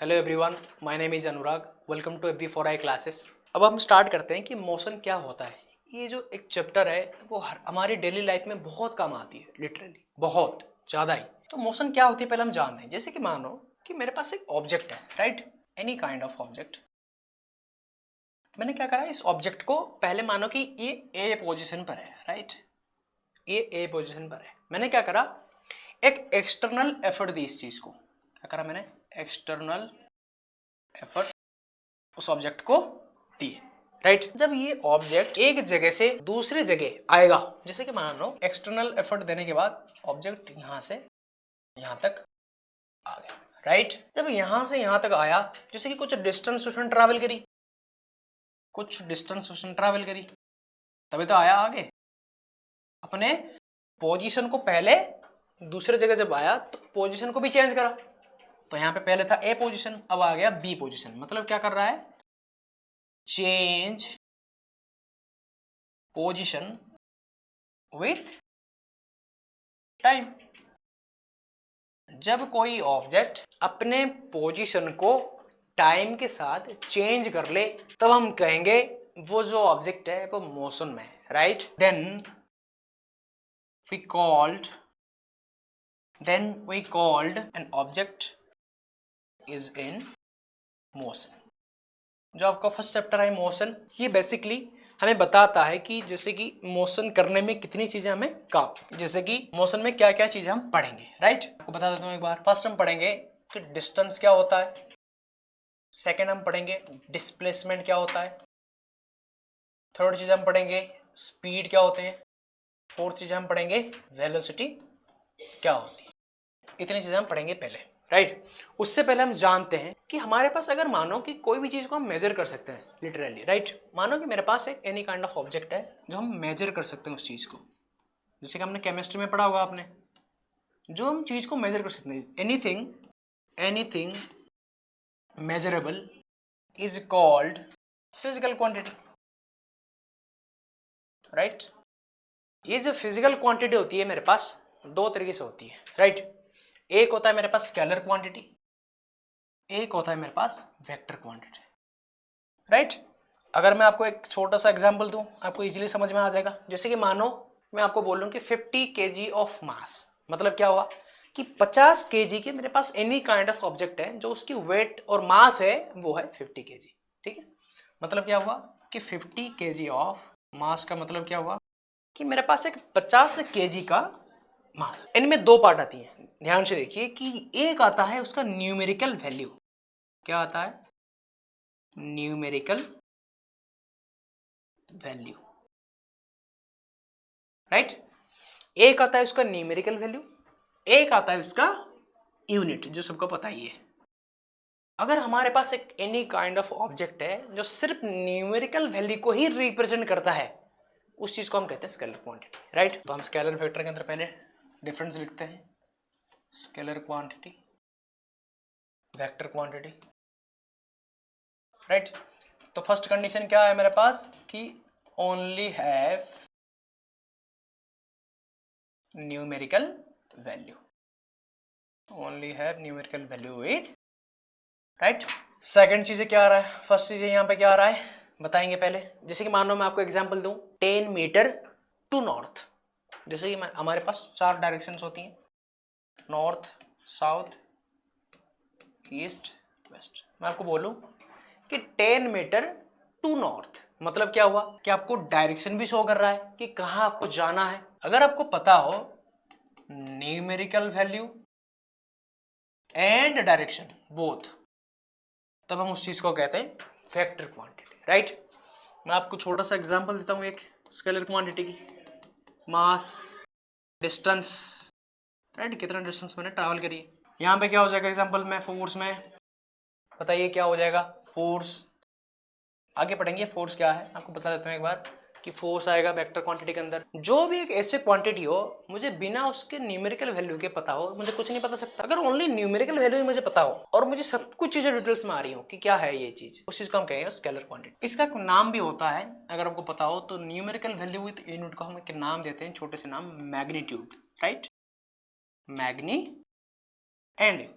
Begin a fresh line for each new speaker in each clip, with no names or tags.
Hello everyone, my name is Anurag. Welcome to FB4I classes. अब हम start करते हैं कि मोशन क्या होता है। ये जो एक चैप्टर है वो हमारी डेली लाइफ में बहुत काम आती है, लिटरली बहुत ज़्यादा ही। तो मोशन क्या होती है पहले हम जानते हैं। जैसे कि मानो कि मेरे पास एक ऑब्जेक्ट है, right, any kind of object. मैंने क्या करा, इस ऑब्जेक्ट को पहले मानो कि ये ए पोजिशन पर है, राइट, ये ए पोजिशन पर है। मैंने क्या करा, एक एक्सटर्नल एफर्ट दी इस चीज़ को। क्या करा मैंने, एक्सटर्नल एफर्ट उस ऑब्जेक्ट को दिए, राइट। जब ये ऑब्जेक्ट एक जगह से दूसरे जगह आएगा, जैसे कि मान लो एक्सटर्नल एफर्ट देने के बाद ऑब्जेक्ट यहां से यहां तक आ गया, राइट। जब यहां से यहां तक आया, जैसे कि कुछ डिस्टेंस उसने ट्रैवल करी, तभी तो आया आगे। अपने पोजीशन को पहले दूसरे जगह जब आया तो पोजीशन को भी चेंज करा। तो यहाँ पे पहले था ए पोजीशन, अब आ गया बी पोजीशन। मतलब क्या कर रहा है, चेंज पोजीशन विथ टाइम। जब कोई ऑब्जेक्ट अपने पोजीशन को टाइम के साथ चेंज कर ले तब हम कहेंगे वो जो ऑब्जेक्ट है वो मोशन में है, right. Then we called an object is in motion. जो आपका फर्स्ट चैप्टर है मोशन, ये बेसिकली हमें बताता है कि जैसे कि मोशन करने में कितनी चीजें हमें काम, जैसे कि मोशन में क्या क्या चीजें हम पढ़ेंगे, राइट। आपको बता देता हूं एक बार। फर्स्ट हम पढ़ेंगे कि डिस्टेंस क्या होता है, सेकंड हम पढ़ेंगे डिस्प्लेसमेंट क्या होता है, थर्ड चीज हम पढ़ेंगे स्पीड क्या होते हैं, फोर्थ चीज हम पढ़ेंगे वेलोसिटी क्या होती है। इतनी चीजें हम पढ़ेंगे पहले, राइट। उससे पहले हम जानते हैं कि हमारे पास अगर मानो कि कोई भी चीज को हम मेजर कर सकते हैं, लिटरली, राइट। मानो कि मेरे पास एक एनी काइंड ऑफ ऑब्जेक्ट है जो हम मेजर कर सकते हैं उस चीज को। जैसे कि हमने केमिस्ट्री में पढ़ा होगा आपने, जो हम चीज को मेजर कर सकते हैं, anything measurable is called physical quantity, right. ये जो फिजिकल क्वांटिटी होती है मेरे पास दो तरीके से होती है, राइट। एक होता है मेरे पास स्केलर क्वांटिटी, एक होता है मेरे पास वेक्टर क्वांटिटी, राइट। अगर मैं आपको एक छोटा सा एग्जांपल दूं आपको इजीली समझ में आ जाएगा। जैसे कि मानो मैं आपको बोल लूं कि 50 kg ऑफ मास, मतलब क्या हुआ कि 50 kg के मेरे पास एनी काइंड ऑफ ऑब्जेक्ट है जो उसकी वेट और मास है वो है 50 kg, ठीक है। मतलब क्या हुआ कि 50 kg ऑफ मास का मतलब क्या हुआ कि मेरे पास एक 50 kg का मास। इनमें दो पार्ट आती हैं, ध्यान से देखिए कि एक आता है उसका न्यूमेरिकल वैल्यू। क्या आता है, न्यूमेरिकल वैल्यू, राइट। एक आता है उसका न्यूमेरिकल वैल्यू, एक आता है उसका यूनिट, जो सबको पता ही है। अगर हमारे पास एक एनी काइंड ऑफ ऑब्जेक्ट है जो सिर्फ न्यूमेरिकल वैल्यू को ही रिप्रेजेंट करता है, उस चीज को हम कहते हैं स्केलर क्वांटिटी, राइट। तो हम स्केलर वेक्टर के अंदर पहले डिफरेंस लिखते हैं, scalar quantity, vector quantity, right. तो फर्स्ट कंडीशन क्या है मेरे पास कि only have numerical value, only have numerical value with, right. Second चीजें क्या आ रहा है, फर्स्ट चीजें यहाँ पे क्या आ रहा है बताएंगे पहले। जैसे कि मान लो मैं आपको एग्जांपल दूं 10 मीटर टू नॉर्थ। जैसे कि हमारे पास चार डायरेक्शंस होती हैं, नॉर्थ, साउथ, ईस्ट, वेस्ट। मैं आपको बोलूं कि 10 मीटर टू नॉर्थ, मतलब क्या हुआ कि आपको डायरेक्शन भी शो कर रहा है कि कहां आपको जाना है। अगर आपको पता हो numerical value and direction both, तब हम उस चीज को कहते हैं वेक्टर क्वांटिटी, राइट। मैं आपको छोटा सा एग्जांपल देता हूं एक स्केलर क्वांटिटी की, मास, डिस्टेंस, राइट, कितना डिस्टेंस मैंने ट्रैवल करी है। यहाँ पे क्या हो जाएगा एग्जांपल में, फोर्स में बताइए क्या हो जाएगा, फोर्स। आगे पढ़ेंगे फोर्स क्या है, आपको बता देता हूँ एक बार कि फोर्स आएगा वेक्टर क्वांटिटी के अंदर। जो भी एक ऐसे क्वांटिटी हो मुझे बिना उसके न्यूमेरिकल वैल्यू के पता हो, मुझे कुछ नहीं पता सकता। अगर ओनली न्यूमेरिकल वैल्यू मुझे पता हो और मुझे सब कुछ चीजें डिटेल्स में आ रही हो कि क्या है ये चीज, उस चीज को हम कहेंगे स्केलर क्वांटिटी। इसका नाम भी होता है, अगर आपको पता हो तो न्यूमेरिकल वैल्यू विद यूनिट को हम एक नाम देते हैं, छोटे से नाम, मैग्नीट्यूड, राइट, मैग्नी। And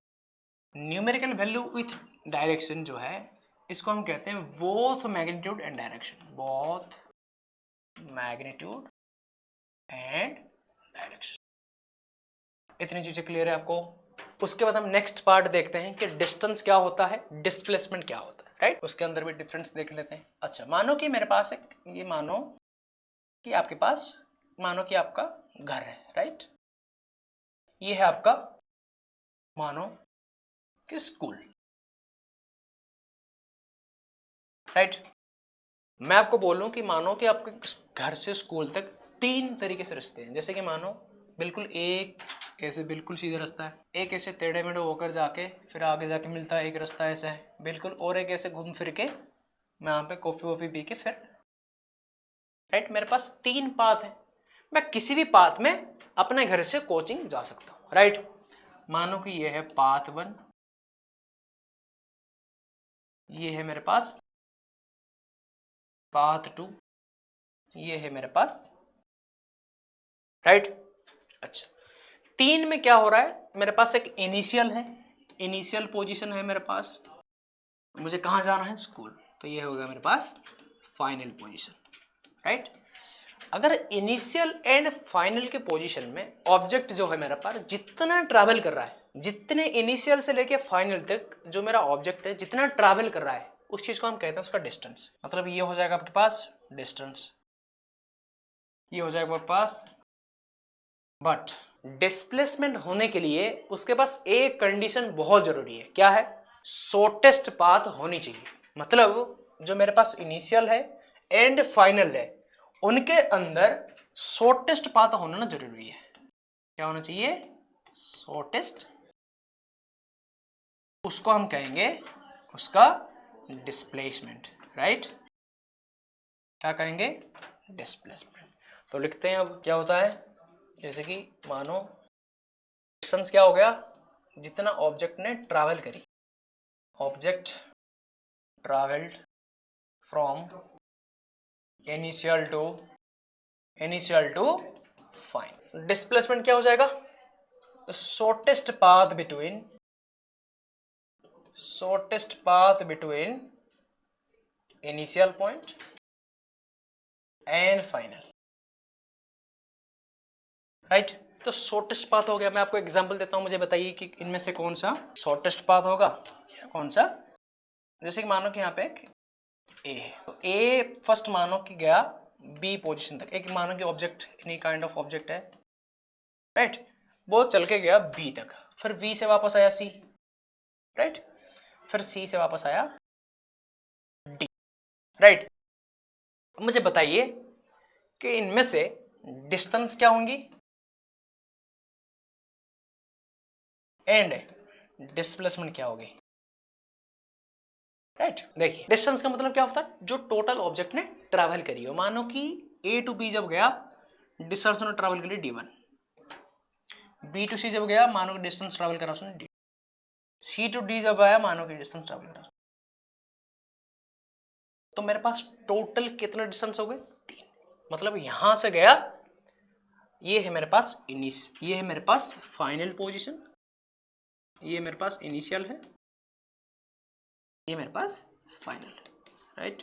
numerical value with direction जो है इसको हम कहते हैं both magnitude and direction, both magnitude and direction. इतनी चीजें क्लियर है आपको। उसके बाद हम नेक्स्ट पार्ट देखते हैं कि डिस्टेंस क्या होता है, डिस्प्लेसमेंट क्या होता है, राइट। उसके अंदर भी डिफरेंस देख लेते हैं। अच्छा, मानो कि मेरे पास एक, ये मानो कि आपके पास, मानो कि आपका घर है, राइट। ये है आपका, मानो कि स्कूल, राइट। मैं आपको बोलूं कि मानो कि आपके घर से स्कूल तक 3 तरीके से रास्ते हैं। जैसे कि मानो बिल्कुल एक ऐसे बिल्कुल सीधा रास्ता है, एक ऐसे टेढ़े मेढ़े होकर जाके फिर आगे जाके मिलता है एक रास्ता ऐसा है बिल्कुल, और एक ऐसे घूम फिर के मैं यहाँ पे कॉफी वॉफी पी के फिर, राइट। मेरे पास 3 पाथ है, मैं किसी भी पाथ में अपने घर से कोचिंग जा सकता हूँ, राइट। मानो कि ये है पाथ 1, ये है मेरे पास पाथ 2, ये है मेरे पास, राइट। अच्छा, 3 में क्या हो रहा है, मेरे पास एक इनिशियल है, इनिशियल पोजीशन है मेरे पास, मुझे कहाँ जाना है, स्कूल, तो ये होगा मेरे पास फाइनल पोजीशन, राइट। अगर इनिशियल एंड फाइनल के पोजीशन में ऑब्जेक्ट जो है मेरे पास जितना ट्रैवल कर रहा है, जितने इनिशियल से लेके फाइनल तक जो मेरा ऑब्जेक्ट है जितना ट्रैवल कर रहा है, उस चीज को हम कहते हैं उसका डिस्टेंस। मतलब ये हो जाएगा आपके पास डिस्टेंस, ये हो जाएगा आपके पास। बट डिस्प्लेसमेंट होने के लिए उसके पास एक कंडीशन बहुत जरूरी है, क्या है, शॉर्टेस्ट पाथ होनी चाहिए। मतलब जो मेरे पास इनिशियल है एंड फाइनल है उनके अंदर शॉर्टेस्ट पाथ होना ना जरूरी है। क्या होना चाहिए, शॉर्टेस्ट, उसको हम कहेंगे उसका डिस्प्लेसमेंट, राइट। क्या कहेंगे, डिस्प्लेसमेंट। तो लिखते हैं अब क्या होता है, जैसे कि मानो डिस्टेंस क्या हो गया, जितना ऑब्जेक्ट ने ट्रैवल करी, object travelled from initial to fine. Displacement क्या हो जाएगा, shortest path between initial point and final, right. तो शॉर्टेस्ट पाथ हो गया। मैं आपको एग्जांपल देता हूं, मुझे बताइए कि इनमें से कौन सा शॉर्टेस्ट पाथ होगा या कौन सा। जैसे कि मानो कि यहाँ पे एक ए है, तो ए फर्स्ट मानो कि गया बी पोजीशन तक, एक मानो कि object any kind of object है, राइट। वो चल के गया बी तक, फिर बी से वापस आया सी, राइट, फिर सी से वापस आया डी, राइट। मुझे बताइए कि इनमें से डिस्टेंस क्या होंगी एंड डिस्प्लेसमेंट क्या होगी, राइट। देखिए डिस्टेंस का मतलब क्या होता है, जो टोटल ऑब्जेक्ट ने ट्रैवल करी हो। मानो कि ए टू बी जब गया डिस्टेंस ने ट्रैवल करी d1, बी टू सी जब गया मानो कि डिस्टेंस ट्रैवल करा उसने d, सी टू डी जब आया मानो कि डिस्टेंस ट्रैवल करा। तो मेरे पास टोटल कितने डिस्टेंस हो गए, 3। मतलब यहां से गया, ये है मेरे पास ये है मेरे पास फाइनल पोजीशन, ये मेरे पास इनिशियल है, ये मेरे पास फाइनल, राइट।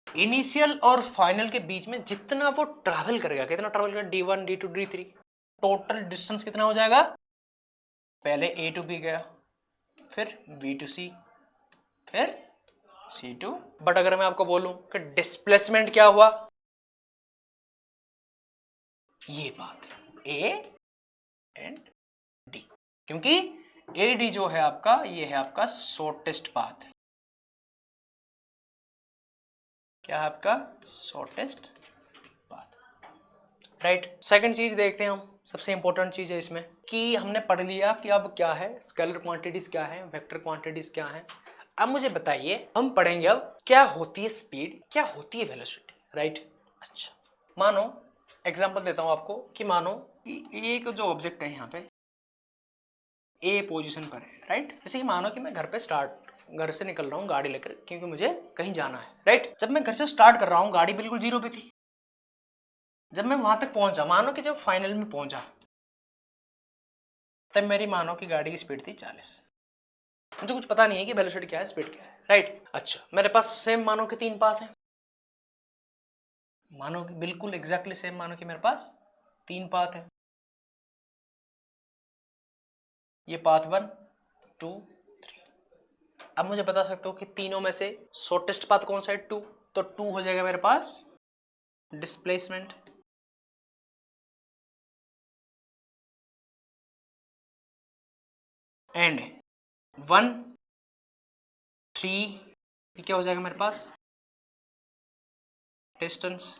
इनिशियल और फाइनल के बीच में जितना वो ट्रैवल करेगा, कितना ट्रैवल करेगा, d1 d2 d3, total distance कितना हो जाएगा, पहले a टू b गया, फिर b टू c, फिर c टू। बट अगर मैं आपको बोलूं कि डिस्प्लेसमेंट क्या हुआ, ये बात है a एंड d, क्योंकि ad जो है आपका, ये है आपका शॉर्टेस्ट पाथ, क्या है आपका शॉर्टेस्ट पाथ, राइट। सेकंड चीज देखते हैं हम, सबसे इंपॉर्टेंट चीज है इसमें कि हमने पढ़ लिया कि अब क्या है स्केलर क्वांटिटीज, क्या है वेक्टर क्वांटिटीज, क्या है। अब मुझे बताइए, हम पढ़ेंगे अब क्या होती है स्पीड, क्या होती है वेलोसिटी, राइट। अच्छा, मानो एग्जांपल देता हूं आपको कि मानो कि एक जो ऑब्जेक्ट है यहाँ पे ए पोजीशन पर है, राइट। जैसे कि मानो कि मैं घर से निकल रहा हूँ गाड़ी लेकर, क्योंकि मुझे कहीं जाना है, राइट। जब मैं घर से स्टार्ट कर रहा हूँ गाड़ी बिल्कुल 0 पे थी, जब मैं वहां तक पहुंचा, मानो कि जब फाइनल में पहुंचा, तब मेरी मानो कि गाड़ी की स्पीड थी 40, मुझे कुछ पता नहीं है कि वेलोसिटी क्या है, स्पीड क्या है, राइट। अच्छा, मेरे पास सेम मानो कि 3 पाथ हैं, मानो कि बिल्कुल एग्जैक्टली सेम, मानो कि मेरे पास 3 पाथ है। ये पाथ 1, 2, 3। अब मुझे बता सकते हो कि तीनों में से शॉर्टेस्ट पाथ कौन सा है? 2। तो 2 हो जाएगा मेरे पास डिस्प्लेसमेंट, एंड 1, 3 क्या हो जाएगा मेरे पास? डिस्टेंस।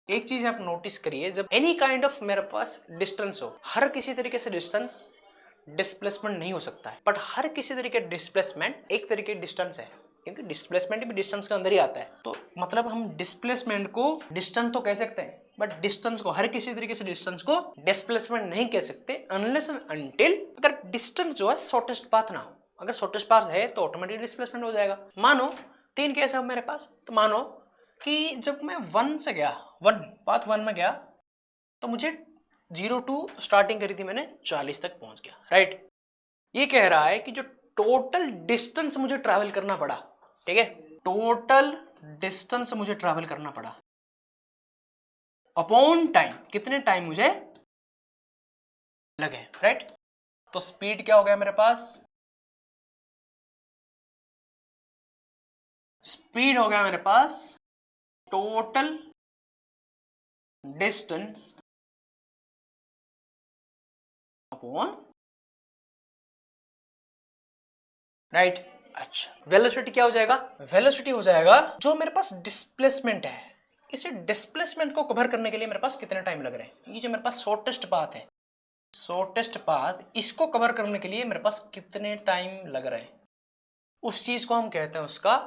एक चीज आप नोटिस करिए, जब एनी काइंड ऑफ मेरे पास डिस्टेंस हो, हर किसी तरीके से डिस्टेंस डिस्प्लेसमेंट नहीं हो सकता है, बट हर किसी तरीके डिस्प्लेसमेंट एक तरीके डिस्टेंस है, क्योंकि डिस्प्लेसमेंट भी डिस्टेंस के अंदर ही आता है। तो मतलब हम डिस्प्लेसमेंट को डिस्टेंस तो कह सकते हैं, बट डिस्टेंस को, हर किसी तरीके से डिस्टेंस को डिस्प्लेसमेंट नहीं कह सकते अनलेस एंड अनटिल अगर डिस्टेंस जो है शॉर्टेस्ट पाथ ना हो। अगर शॉर्टेस्ट पाथ है तो ऑटोमेटिक डिस्प्लेसमेंट हो जाएगा। मानो 3 केस है मेरे पास, तो मानो कि जब मैं 1 से गया, पाथ 1 में गया, तो मुझे 0 टू स्टार्टिंग करी थी मैंने, 40 तक पहुंच गया, राइट। ये कह रहा है कि जो टोटल डिस्टेंस मुझे ट्रैवल करना पड़ा, ठीक है, टोटल डिस्टेंस मुझे ट्रैवल करना पड़ा अपॉन टाइम, कितने टाइम मुझे लगे, राइट। तो स्पीड क्या हो गया मेरे पास? स्पीड हो गया मेरे पास टोटल डिस्टेंस अपॉन, राइट। अच्छा, वेलोसिटी क्या हो जाएगा? वेलोसिटी हो जाएगा जो मेरे पास डिस्प्लेसमेंट है, इसे डिस्प्लेसमेंट को कवर करने के लिए मेरे पास कितने टाइम लग रहे हैं। ये जो मेरे पास शॉर्टेस्ट पाथ है, शॉर्टेस्ट पाथ, इसको कवर करने के लिए मेरे पास कितने टाइम लग रहे हैं, उस चीज को हम कहते हैं उसका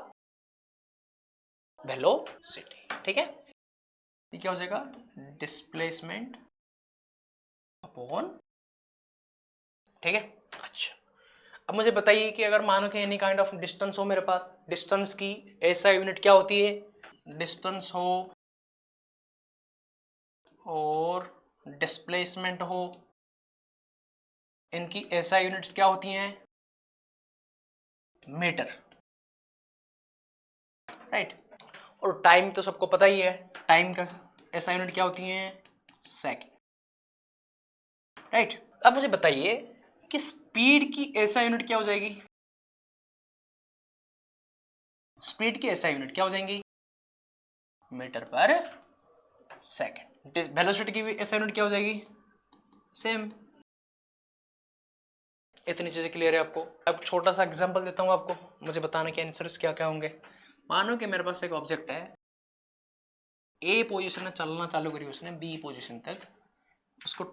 वेलोसिटी, ठीक है। ये क्या हो जाएगा? डिस्प्लेसमेंट अपॉन, ठीक है। अच्छा, अब मुझे बताइए कि अगर मानो कि एनी काइंड ऑफ डिस्टेंस हो मेरे पास, डिस्टेंस की ऐसा यूनिट क्या होती है? डिस्टेंस हो और डिस्प्लेसमेंट हो, इनकी ऐसा यूनिट्स क्या होती हैं? Metre, right. और टाइम तो सबको पता ही है, टाइम का ऐसा यूनिट क्या होती है? Second, right. अब मुझे बताइए कि स्पीड की ऐसा यूनिट क्या हो जाएगी? स्पीड की ऐसा यूनिट क्या हो जाएंगी? मीटर पर सेकंड। वेलोसिटी की भी ऐसा यूनिट क्या हो जाएगी? सेम। इतनी चीजें क्लियर है आपको? अब छोटा सा एग्जांपल देता हूं आपको, मुझे बताना कि आंसर्स क्या क्या होंगे। मानो कि मेरे पास एक ऑब्जेक्ट है, ए पोजीशन में चलना चालू करी उसने बी पोजीशन तक, उसको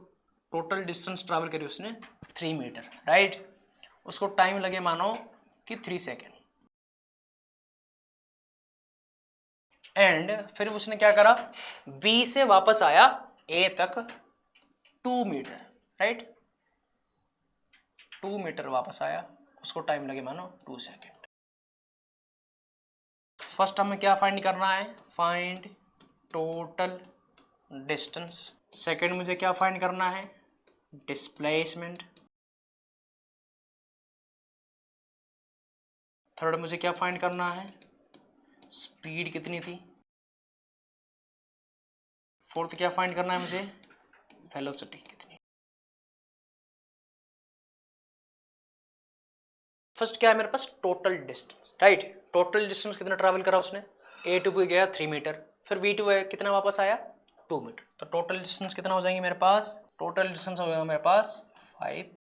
टोटल डिस्टेंस ट्रैवल करी उसने 3 मीटर, राइट। उसको टाइम लगे मानो कि 3 सेकेंड, एंड फिर उसने क्या करा, बी से वापस आया ए तक 2 मीटर, राइट। 2 मीटर वापस आया, उसको टाइम लगे मानो 2 सेकेंड। फर्स्ट हमें क्या फाइंड करना है? Find total distance. सेकेंड मुझे क्या फाइंड करना है? डिस्प्लेसमेंट। थर्ड मुझे क्या फाइंड करना है? स्पीड कितनी थी। फोर्थ क्या फाइंड करना है मुझे? वेलोसिटी कितनी। फर्स्ट क्या है मेरे पास? Total distance, right. Total distance कितना ट्रैवल करा उसने? ए टू बी गया 3 मीटर, फिर बी टू है कितना वापस आया? 2 मीटर। तो टोटल डिस्टेंस कितना हो जाएंगे मेरे पास? टोटल डिस्टेंस हो जाएगा मेरे पास 5,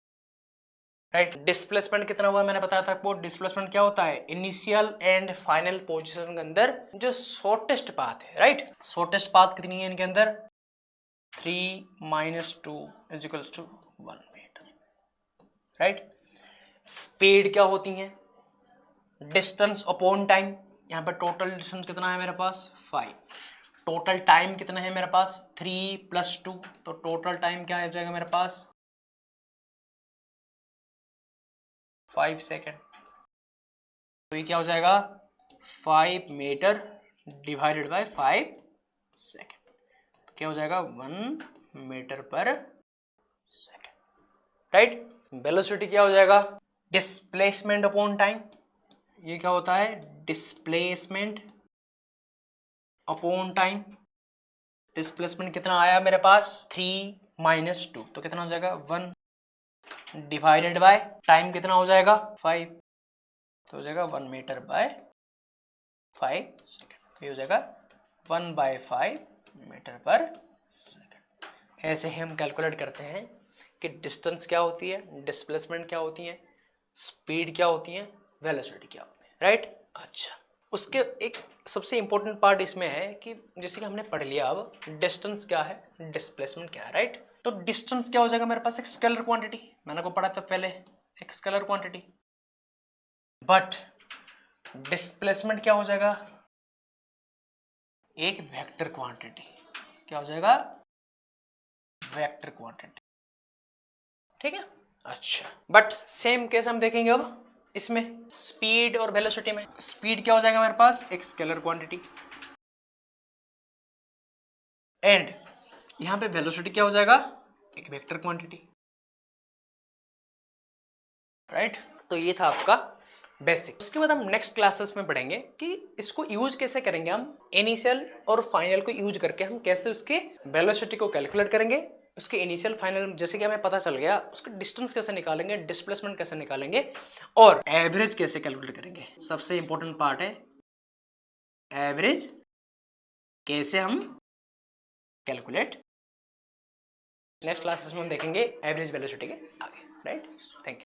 राइट। डिस्प्लेसमेंट कितना हुआ मैंने बताया था आपको। डिस्प्लेसमेंट क्या होता है? इनिशियल एंड फाइनल पोजीशन के अंदर जो शॉर्टेस्ट पाथ है, राइट। शॉर्टेस्ट पाथ कितनी है इनके अंदर? 3 - 2 = 1 मीटर, राइट। स्पीड क्या होती है? Distance upon time. यहाँ पर टोटल डिस्टेंस कितना है मेरे पास? 5। टोटल टाइम कितना है मेरे पास? 3 + 2, तो टोटल टाइम क्या हो जाएगा मेरे पास? 5 सेकेंड। तो ये क्या हो जाएगा? 5 मीटर डिवाइडेड बाय 5 सेकेंड, तो क्या हो जाएगा? 1 मीटर पर सेकेंड, राइट। वेलोसिटी क्या हो जाएगा? डिस्प्लेसमेंट अपॉन टाइम, ये क्या होता है, डिस्प्लेसमेंट अपॉन टाइम। डिस्प्लेसमेंट कितना आया मेरे पास, 3 - 2, तो कितना हो जाएगा 1 डिवाइडेड बाय टाइम कितना हो जाएगा 5, तो हो जाएगा 1 मीटर बाय 5 सेकेंड, तो ये हो जाएगा 1/5 मीटर पर सेकेंड। ऐसे ही हम कैलकुलेट करते हैं कि डिस्टेंस क्या होती है, डिस्प्लेसमेंट क्या होती है, स्पीड क्या होती है, वेलोसिटी क्या होती है, राइट। अच्छा, उसके एक सबसे इंपॉर्टेंट पार्ट इसमें है कि जैसे कि हमने पढ़ लिया अब डिस्टेंस क्या है, डिस्प्लेसमेंट क्या है, राइट। तो डिस्टेंस क्या हो जाएगा मेरे पास, एक स्केलर क्वांटिटी, मैंने को पढ़ा था पहले, एक स्केलर क्वांटिटी। बट डिस्प्लेसमेंट क्या हो जाएगा, एक वेक्टर क्वांटिटी। क्या हो जाएगा, वेक्टर क्वांटिटी, ठीक है। अच्छा, बट सेम केस हम देखेंगे अब इसमें स्पीड और वेलोसिटी में। स्पीड क्या हो जाएगा मेरे पास, एक स्केलर क्वांटिटी, एंड यहां पे वेलोसिटी क्या हो जाएगा, एक वेक्टर क्वांटिटी, राइट। तो ये था आपका बेसिक। उसके बाद हम नेक्स्ट क्लासेस में पढ़ेंगे कि इसको यूज कैसे करेंगे, हम इनिशियल और फाइनल को यूज करके हम कैसे उसके वेलोसिटी को कैलकुलेट करेंगे, उसके इनिशियल फाइनल जैसे कि हमें पता चल गया, उसका डिस्टेंस कैसे निकालेंगे, डिस्प्लेसमेंट कैसे निकालेंगे, और एवरेज कैसे कैलकुलेट करेंगे। सबसे इंपॉर्टेंट पार्ट है एवरेज कैसे हम कैलकुलेट। नेक्स्ट क्लासेस में हम देखेंगे एवरेज वेलोसिटी के आगे, राइट। Thank you.